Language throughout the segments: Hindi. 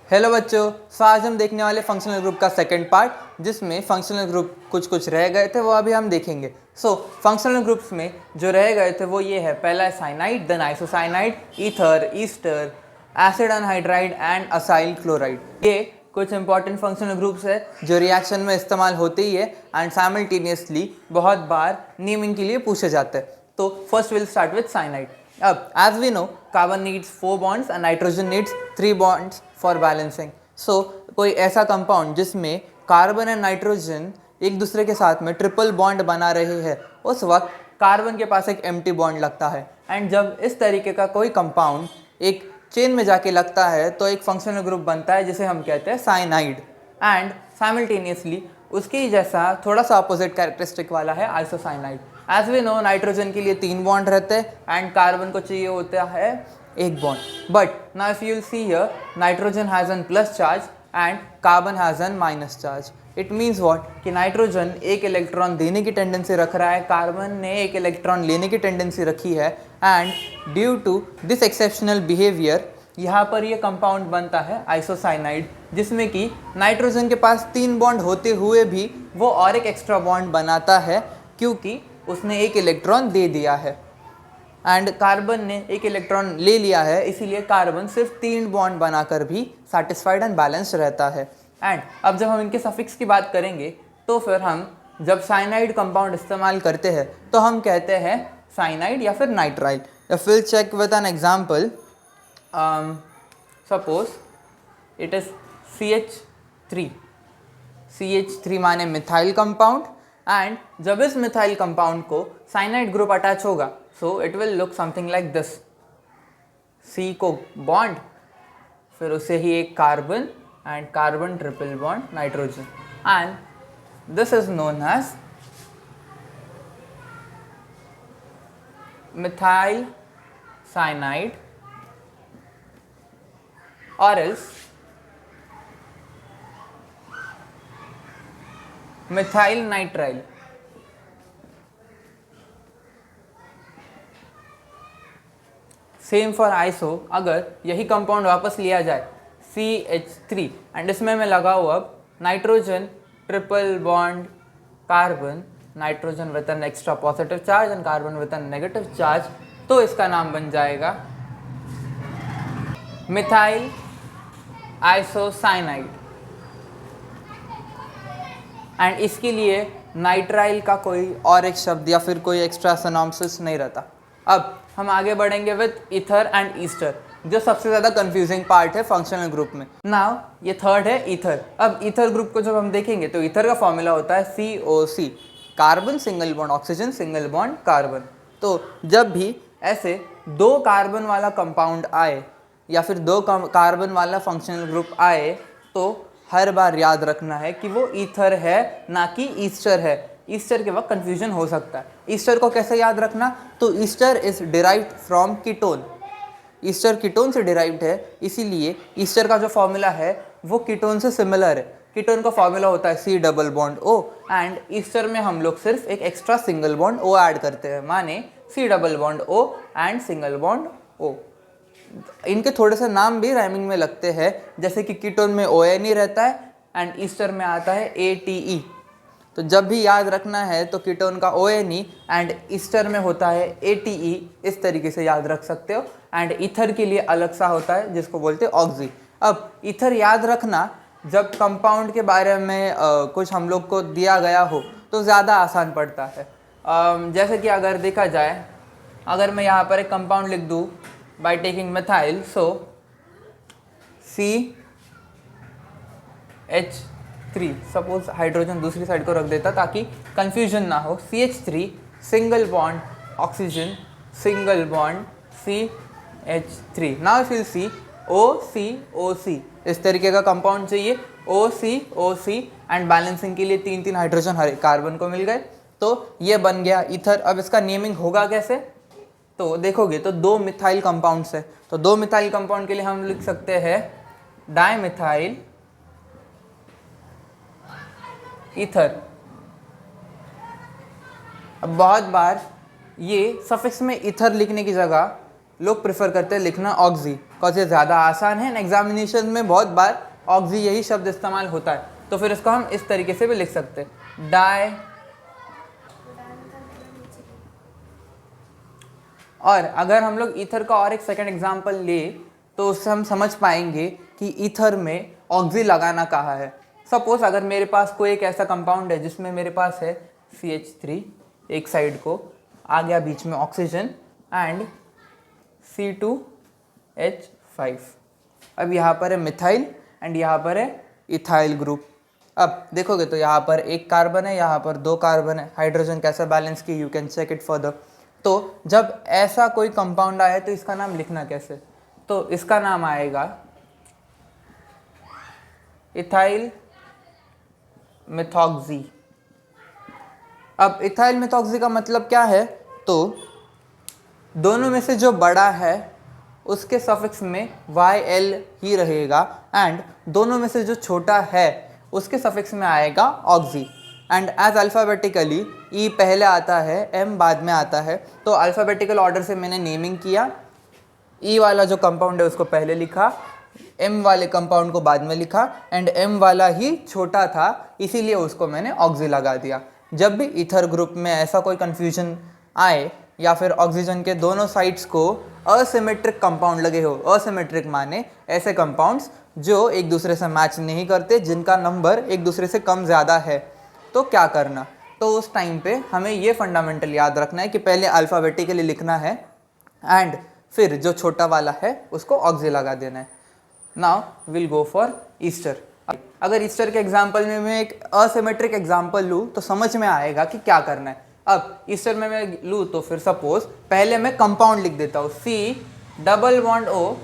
हेलो बच्चों, तो आज हम देखने वाले फंक्शनल ग्रुप का सेकंड पार्ट, जिसमें फंक्शनल ग्रुप कुछ रह गए थे वो अभी हम देखेंगे। फंक्शनल ग्रुप्स में जो रह गए थे वो ये है। पहला है cyanide, then isocyanide, ether, ester, acid anhydride and acyl chloride. ये कुछ इंपॉर्टेंट फंक्शनल ग्रुप्स है जो रिएक्शन में इस्तेमाल होते ही है एंड साइमल्टेनियसली बहुत बार नेमिंग के लिए पूछे जाते हैं। तो first will start with cyanide. अब as we know, carbon needs 4 bonds and nitrogen needs 3 bonds for balancing. So कोई ऐसा कंपाउंड जिसमें कार्बन एंड नाइट्रोजन एक दूसरे के साथ में ट्रिपल बॉन्ड बना रहे हैं, उस वक्त कार्बन के पास एक एम्प्टी बॉन्ड लगता है। एंड जब इस तरीके का कोई कंपाउंड एक चेन में जाके लगता है तो एक फंक्शनल ग्रुप बनता है जिसे हम कहते हैं साइनाइड। एंड साइमल्टेनियसली उसकी जैसा थोड़ा सा अपोजिट कैरेक्टरिस्टिक वाला है isocyanide. As we know, nitrogen के लिए 3 बॉन्ड रहते हैं एंड कार्बन को चाहिए होता है 1 bond. But now if you will see here, nitrogen has an plus charge and carbon has an minus charge. It means what कि नाइट्रोजन एक इलेक्ट्रॉन देने की टेंडेंसी रख रहा है, कार्बन ने एक इलेक्ट्रॉन लेने की टेंडेंसी रखी है। And due to this exceptional behaviour यहाँ पर ये कंपाउंड बनता है आइसोसाइनाइड, जिसमें कि नाइट्रोजन के पास 3 बॉन्ड होते हुए भी वो और एक एक्स्ट्रा बॉन्ड बनाता है क्योंकि उसने एक इलेक्ट्रॉन दे दिया है एंड कार्बन ने एक इलेक्ट्रॉन ले लिया है, इसीलिए कार्बन सिर्फ 3 बॉन्ड बनाकर भी सैटिस्फाइड एंड बैलेंस्ड रहता है। एंड अब जब हम इनके सफिक्स की बात करेंगे तो फिर हम जब साइनाइड कंपाउंड इस्तेमाल करते हैं तो हम कहते हैं साइनाइड या फिर nitrile. If will check with an example, suppose it is CH3। CH3 माने मिथाइल कंपाउंड। एंड जब इस मिथाइल कंपाउंड को साइनाइड ग्रुप अटैच होगा, so it will look something like this. C को बॉन्ड, फिर उसे ही एक carbon and carbon triple bond nitrogen, and this is known as methyl cyanide और else methyl nitrile. Same for iso, अगर यही कंपाउंड वापस लिया जाए CH3 एंड इसमें मैं लगाऊँ अब nitrogen triple bond carbon, nitrogen with an extra positive charge and carbon with an negative charge, तो इसका नाम बन जाएगा मिथाइल आइसोसाइनाइड। एंड इसके लिए नाइट्राइल का कोई और एक शब्द या फिर कोई एक्स्ट्रा सिनॉनिम्स नहीं रहता। अब हम आगे बढ़ेंगे विद ईथर एंड ईस्टर, जो सबसे ज़्यादा कंफ्यूजिंग पार्ट है फंक्शनल ग्रुप में। नाउ ये थर्ड है ईथर। अब ईथर ग्रुप को जब हम देखेंगे तो ईथर का फॉर्मूला होता है COC, carbon single bond oxygen single bond carbon. तो जब भी ऐसे 2 कार्बन वाला कंपाउंड आए या फिर 2 कार्बन वाला फंक्शनल ग्रुप आए तो हर बार याद रखना है कि वो ईथर है, ना कि ईस्टर है। ईस्टर के वक्त कंफ्यूजन हो सकता है। ईस्टर को कैसे याद रखना, तो Easter is derived from ketone. Easter ketone से डिराइव्ड है, इसीलिए ईस्टर का जो फॉर्मूला है वो कीटोन से सिमिलर है। कीटोन का फॉर्मूला होता है C double bond O and Easter में हम लोग सिर्फ एक extra single bond O add करते हैं, माने C double bond O and single bond O। इनके थोड़े से नाम भी राइमिंग में लगते हैं, जैसे कि कीटोन में ONE रहता है एंड ईस्टर में आता है ATE। तो जब भी याद रखना है तो कीटोन का ONE एंड ईस्टर में होता है ATE, इस तरीके से याद रख सकते हो। एंड ईथर के लिए अलग सा होता है जिसको बोलते हैं ऑक्सी। अब ईथर याद रखना जब कंपाउंड के बारे में कुछ हम लोग को दिया गया हो तो ज़्यादा आसान पड़ता है। जैसे कि अगर देखा जाए, अगर मैं यहाँ पर एक कंपाउंड लिख दूँ by taking methyl, so CH3, suppose hydrogen दूसरी साइड को रख देता ताकि कंफ्यूजन ना हो। CH3 single bond oxygen single bond CH3। Now if you see OCOC, इस तरीके का कंपाउंड चाहिए OCOC एंड बैलेंसिंग के लिए 3 हाइड्रोजन हर कार्बन को मिल गए, तो ये बन गया ईथर। अब इसका नेमिंग होगा कैसे, तो देखोगे तो 2 मिथाइल कंपाउंड्स है, तो 2 मिथाइल कंपाउंड के लिए हम लिख सकते हैं डाइमिथाइल ईथर। अब बहुत बार ये सफिक्स में ईथर लिखने की जगह लोग प्रेफर करते हैं लिखना ऑक्सी, बिकॉज ये ज़्यादा आसान है। एग्जामिनेशन में बहुत बार ऑक्सी यही शब्द इस्तेमाल होता है, तो फिर इसको हम इस तरीके से भी लिख सकते हैं, डाई। और अगर हम लोग ईथर का और एक सेकंड एग्जांपल ले तो उससे हम समझ पाएंगे कि ईथर में ऑक्सी लगाना कहाँ है। सपोज अगर मेरे पास कोई एक ऐसा कंपाउंड है जिसमें मेरे पास है CH3 एक साइड को, आ गया बीच में ऑक्सीजन एंड C2H5। अब यहाँ पर है मिथाइल एंड यहाँ पर है इथाइल ग्रुप। अब देखोगे तो यहाँ पर एक कार्बन है, यहाँ पर 2 कार्बन है। हाइड्रोजन कैसे बैलेंस की, you can check it further. तो जब ऐसा कोई कंपाउंड आए तो इसका नाम लिखना कैसे, तो इसका नाम आएगा इथाइल मिथॉक्सी। अब इथाइल मिथॉक्सी का मतलब क्या है, तो दोनों में से जो बड़ा है उसके सफिक्स में YL ही रहेगा एंड दोनों में से जो छोटा है उसके सफिक्स में आएगा oxy. And as alphabetically E पहले आता है, M बाद में आता है, तो अल्फ़ाबेटिकल ऑर्डर से मैंने नेमिंग किया। E वाला जो कंपाउंड है उसको पहले लिखा, M वाले कंपाउंड को बाद में लिखा एंड M वाला ही छोटा था इसीलिए उसको मैंने ऑक्सी लगा दिया। जब भी ईथर ग्रुप में ऐसा कोई कन्फ्यूजन आए या फिर ऑक्सीजन के दोनों साइड्स को असिमेट्रिक कंपाउंड लगे हो, असिमेट्रिक माने ऐसे कंपाउंड्स जो एक दूसरे से मैच नहीं करते, जिनका नंबर एक दूसरे से कम ज़्यादा है, तो क्या करना, तो उस टाइम पे हमें ये फंडामेंटल याद रखना है कि पहले अल्फ़ाबेटिकली लिखना है एंड फिर जो छोटा वाला है उसको ऑक्सी लगा देना है। Now will go for Easter. अगर ईस्टर के एग्जाम्पल में मैं एक असिमेट्रिक एग्जाम्पल लूँ तो समझ में आएगा कि क्या करना है। अब ईस्टर में मैं लूँ तो फिर सपोज पहले मैं कंपाउंड लिख देता हूँ, C+O ∪O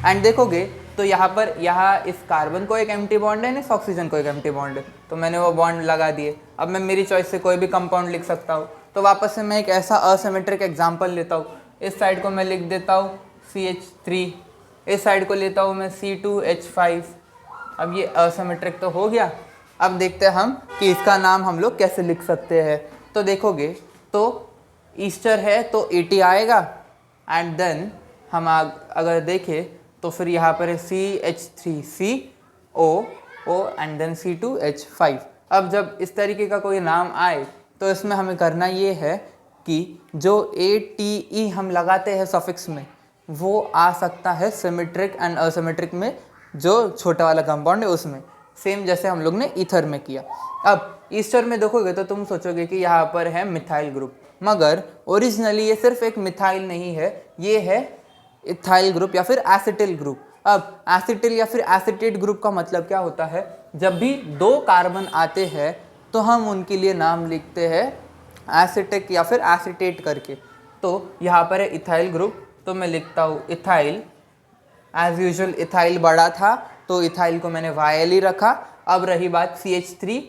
एंड देखोगे तो यहाँ इस कार्बन को एक एम्प्टी बॉन्ड है, इस ऑक्सीजन को एक एम्प्टी बॉन्ड है, तो मैंने वो बॉन्ड लगा दिए। अब मैं मेरी चॉइस से कोई भी कंपाउंड लिख सकता हूँ। तो वापस से मैं एक ऐसा असिमेट्रिक एग्जाम्पल लेता हूँ, इस साइड को मैं लिख देता हूँ CH3, इस साइड को लेता हूँ मैं C2H5। अब ये असिमेट्रिक तो हो गया। अब देखते हैं हम कि इसका नाम हम लोग कैसे लिख सकते हैं। तो देखोगे तो ईस्टर है तो AT आएगा एंड देन हम अगर देखें तो फिर यहाँ पर है CH3COO एंड देन C2H5। अब जब इस तरीके का कोई नाम आए तो इसमें हमें करना ये है कि जो ATE हम लगाते हैं सफिक्स में वो आ सकता है सिमेट्रिक एंड असिमेट्रिक में, जो छोटा वाला कंपाउंड है उसमें, सेम जैसे हम लोग ने ईथर में किया। अब ईस्टर में देखोगे तो तुम सोचोगे कि यहाँ पर है मिथाइल ग्रुप, मगर ओरिजिनली ये सिर्फ एक मिथाइल नहीं है, ये है इथाइल ग्रुप या फिर एसिटिल ग्रुप। अब एसिटिल या फिर एसिटेट ग्रुप का मतलब क्या होता है, जब भी 2 कार्बन आते हैं तो हम उनके लिए नाम लिखते हैं एसिटिक या फिर एसिटेट करके। तो यहाँ पर है इथाइल ग्रुप, तो मैं लिखता हूँ इथाइल। एज यूजुअल इथाइल बड़ा था तो इथाइल को मैंने YL ही रखा। अब रही बात CH3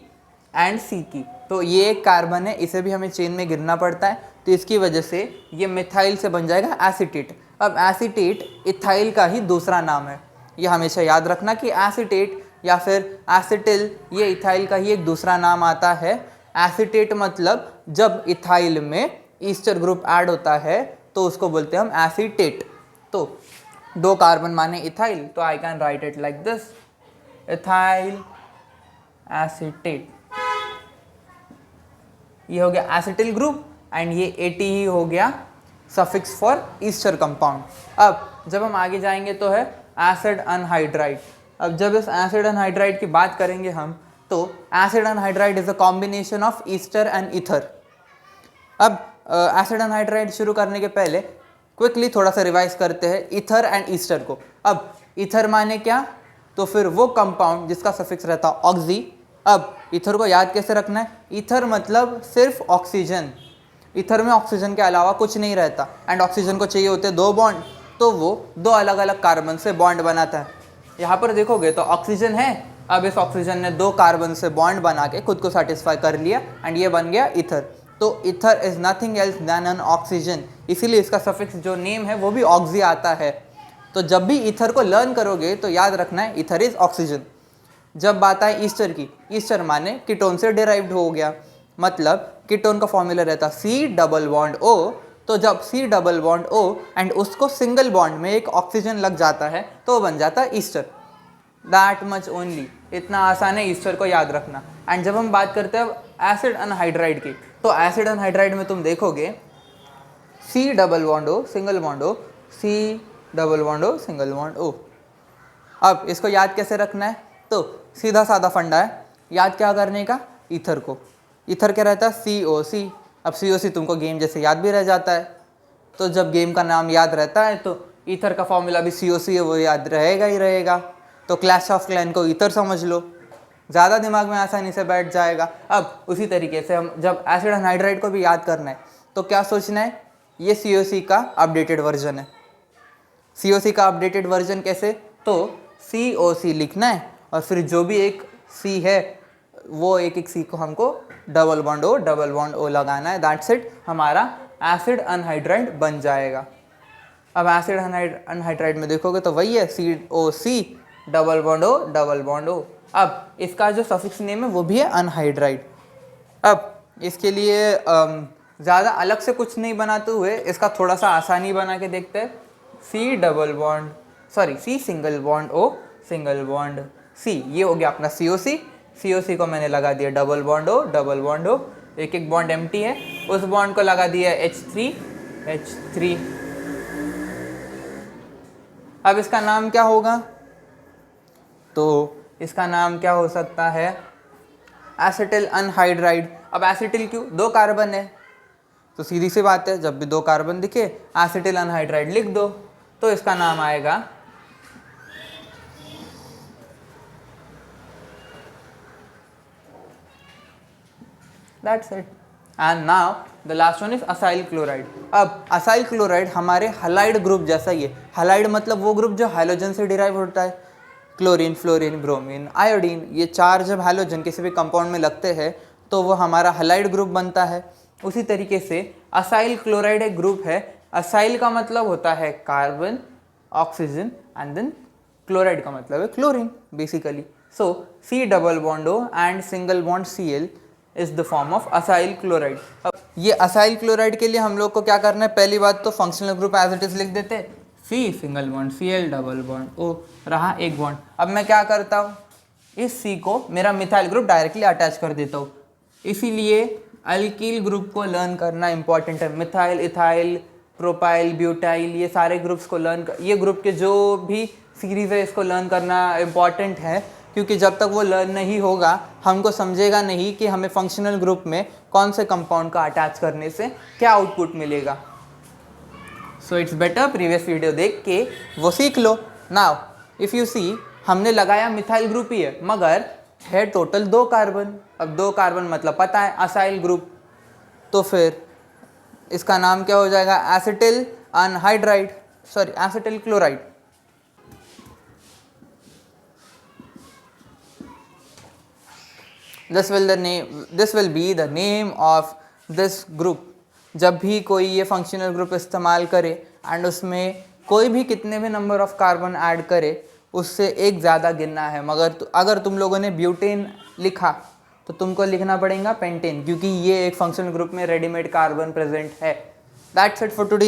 एंड C की, तो ये एक कार्बन है, इसे भी हमें चेन में गिरना पड़ता है, तो इसकी वजह से ये मिथाइल से बन जाएगा एसिटेट। अब एसिटेट इथाइल का ही दूसरा नाम है, ये हमेशा याद रखना कि एसिटेट या फिर एसिटिल ये इथाइल का ही एक दूसरा नाम आता है। एसिटेट मतलब जब इथाइल में ईस्टर ग्रुप ऐड होता है तो उसको बोलते हैं हम एसिटेट। तो 2 कार्बन माने इथाइल, तो I can write it like this, ethyl acetate. ये हो गया एसिटिल ग्रुप एंड ये AT ही हो गया सफिक्स फॉर ईस्टर कंपाउंड। अब जब हम आगे जाएंगे तो है एसिड अनहाइड्राइड। अब जब इस एसिड अनहाइड्राइड की बात करेंगे हम, तो acid anhydride is a combination of Easter and ether. अब एसिड अनहाइड्राइड शुरू करने के पहले क्विकली थोड़ा सा रिवाइज करते हैं ईथर एंड ईस्टर को। अब ईथर माने क्या, तो फिर वो कंपाउंड जिसका सफिक्स रहता है ऑक्सी। अब ईथर को याद कैसे रखना है, ईथर मतलब सिर्फ ऑक्सीजन, ईथर में ऑक्सीजन के अलावा कुछ नहीं रहता एंड ऑक्सीजन को चाहिए होते 2 बॉन्ड, तो वो 2 अलग अलग कार्बन से बॉन्ड बनाता है। यहाँ पर देखोगे तो ऑक्सीजन है, अब इस ऑक्सीजन ने 2 कार्बन से बॉन्ड बना के खुद को सेटिस्फाई कर लिया एंड ये बन गया ईथर। तो ether is nothing else than an oxygen, इसीलिए इसका सफिक्स जो नेम है वो भी ऑक्सी आता है। तो जब भी ईथर को लर्न करोगे तो याद रखना है ईथर इज ऑक्सीजन। जब बात आए ईस्टर की, ईस्टर माने कीटोन से डिराइव्ड हो गया, मतलब कीटोन का फॉर्मूला रहता C∪O तो जब C double bond O and उसको सिंगल बॉन्ड में एक ऑक्सीजन लग जाता है तो वो बन जाता है ईस्टर। दैट मच ओनली, इतना आसान है ईस्टर को याद रखना। एंड जब हम बात करते हैं एसिड अनहाइड्राइड की, तो एसिड अनहाइड्राइड में तुम देखोगे C double bond O single bond O, C double bond O single bond O। अब इसको याद कैसे रखना है? तो सीधा साधा फंडा है, याद क्या करने का? ईथर को। ईथर क्या रहता है? COC। अब COC तुमको गेम जैसे याद भी रह जाता है, तो जब गेम का नाम याद रहता है तो ईथर का फॉर्मूला भी COC है, वो याद रहेगा ही रहेगा। तो क्लैश ऑफ क्लैन को ईथर समझ लो, ज़्यादा दिमाग में आसानी से बैठ जाएगा। अब उसी तरीके से हम जब एसिड अनहाइड्राइड को भी याद करना है तो क्या सोचना है? ये COC का अपडेटेड वर्जन है। COC का अपडेटेड वर्जन कैसे? तो COC लिखना है और फिर जो भी एक C है वो एक एक C को हमको डबल बॉन्ड O लगाना है। दैट्स इट, हमारा एसिड अनहाइड्राइड बन जाएगा। अब एसिड अनहाइड्राइड में देखोगे तो वही है COC डबल बॉन्ड O। अब इसका जो सफिक्स नेम है वो भी है अनहाइड्राइड। अब इसके लिए ज़्यादा अलग से कुछ नहीं बनाते हुए इसका थोड़ा सा आसानी बना के देखते हैं। C single bond O single bond C, ये हो गया अपना COC। COC को मैंने लगा दिया डबल बॉन्ड O, एक एक बॉन्ड एम्प्टी है, उस बॉन्ड को लगा दिया H3। अब इसका नाम क्या होगा? तो इसका नाम क्या हो सकता है? Acetyl anhydride. अब एसिटिल क्यों? 2 कार्बन है, तो सीधी सी बात है, जब भी 2 कार्बन दिखे एसिटिल अनहाइड्राइड लिख दो, तो इसका नाम आएगा that's it. And now the last one is acyl chloride. अब असाइल क्लोराइड हमारे हलाइड ग्रुप जैसा ही है। हलाइड मतलब वो ग्रुप जो हाइड्रोजन से डिराइव होता है, क्लोरीन, फ्लोरीन, ब्रोमीन, आयोडीन, ये 4 जब हाइड्रोजन किसी भी कंपाउंड में लगते हैं तो वो हमारा हलाइड ग्रुप बनता है। उसी तरीके से असाइल क्लोराइड एक ग्रुप है। असाइल का मतलब होता है carbon, oxygen and then chloride का मतलब है chlorine basically. So C double bond O and single bond Cl is the form of acyl chloride. अब ये असाइल क्लोराइड के लिए हम लोग को क्या करना है? पहली बात तो functional group as it is लिख देते हैं, C single bond Cl double bond O, रहा एक बॉन्ड। अब मैं क्या करता हूँ? इस C को मेरा मिथाइल ग्रुप डायरेक्टली अटैच कर देता हूँ। इसीलिए अल्कील ग्रुप को लर्न करना इंपॉर्टेंट है। मिथाइल, इथाइल, प्रोपाइल, ब्यूटाइल, ये सारे ग्रुप्स को ये ग्रुप के जो भी सीरीज है इसको लर्न करना इंपॉर्टेंट है, क्योंकि जब तक वो लर्न नहीं होगा हमको समझेगा नहीं कि हमें फंक्शनल ग्रुप में कौन से कंपाउंड का अटैच करने से क्या आउटपुट मिलेगा। So it's better previous video देख के वो सीख लो। नाउ इफ़ यू सी, हमने लगाया मिथाइल ग्रुप ही है मगर है टोटल 2 कार्बन। अब 2 कार्बन मतलब पता है असाइल ग्रुप, तो फिर इसका नाम क्या हो जाएगा? Acetyl anhydride, acetyl chloride. This will be the name of this group। जब भी कोई ये फंक्शनल ग्रुप इस्तेमाल करे एंड उसमें कोई भी कितने भी नंबर ऑफ कार्बन ऐड करे उससे एक ज़्यादा गिनना है। मगर अगर तुम लोगों ने ब्यूटेन लिखा तो तुमको लिखना पड़ेगा पेंटेन, क्योंकि ये एक फंक्शनल ग्रुप में रेडीमेड कार्बन प्रेजेंट है। That's it for today.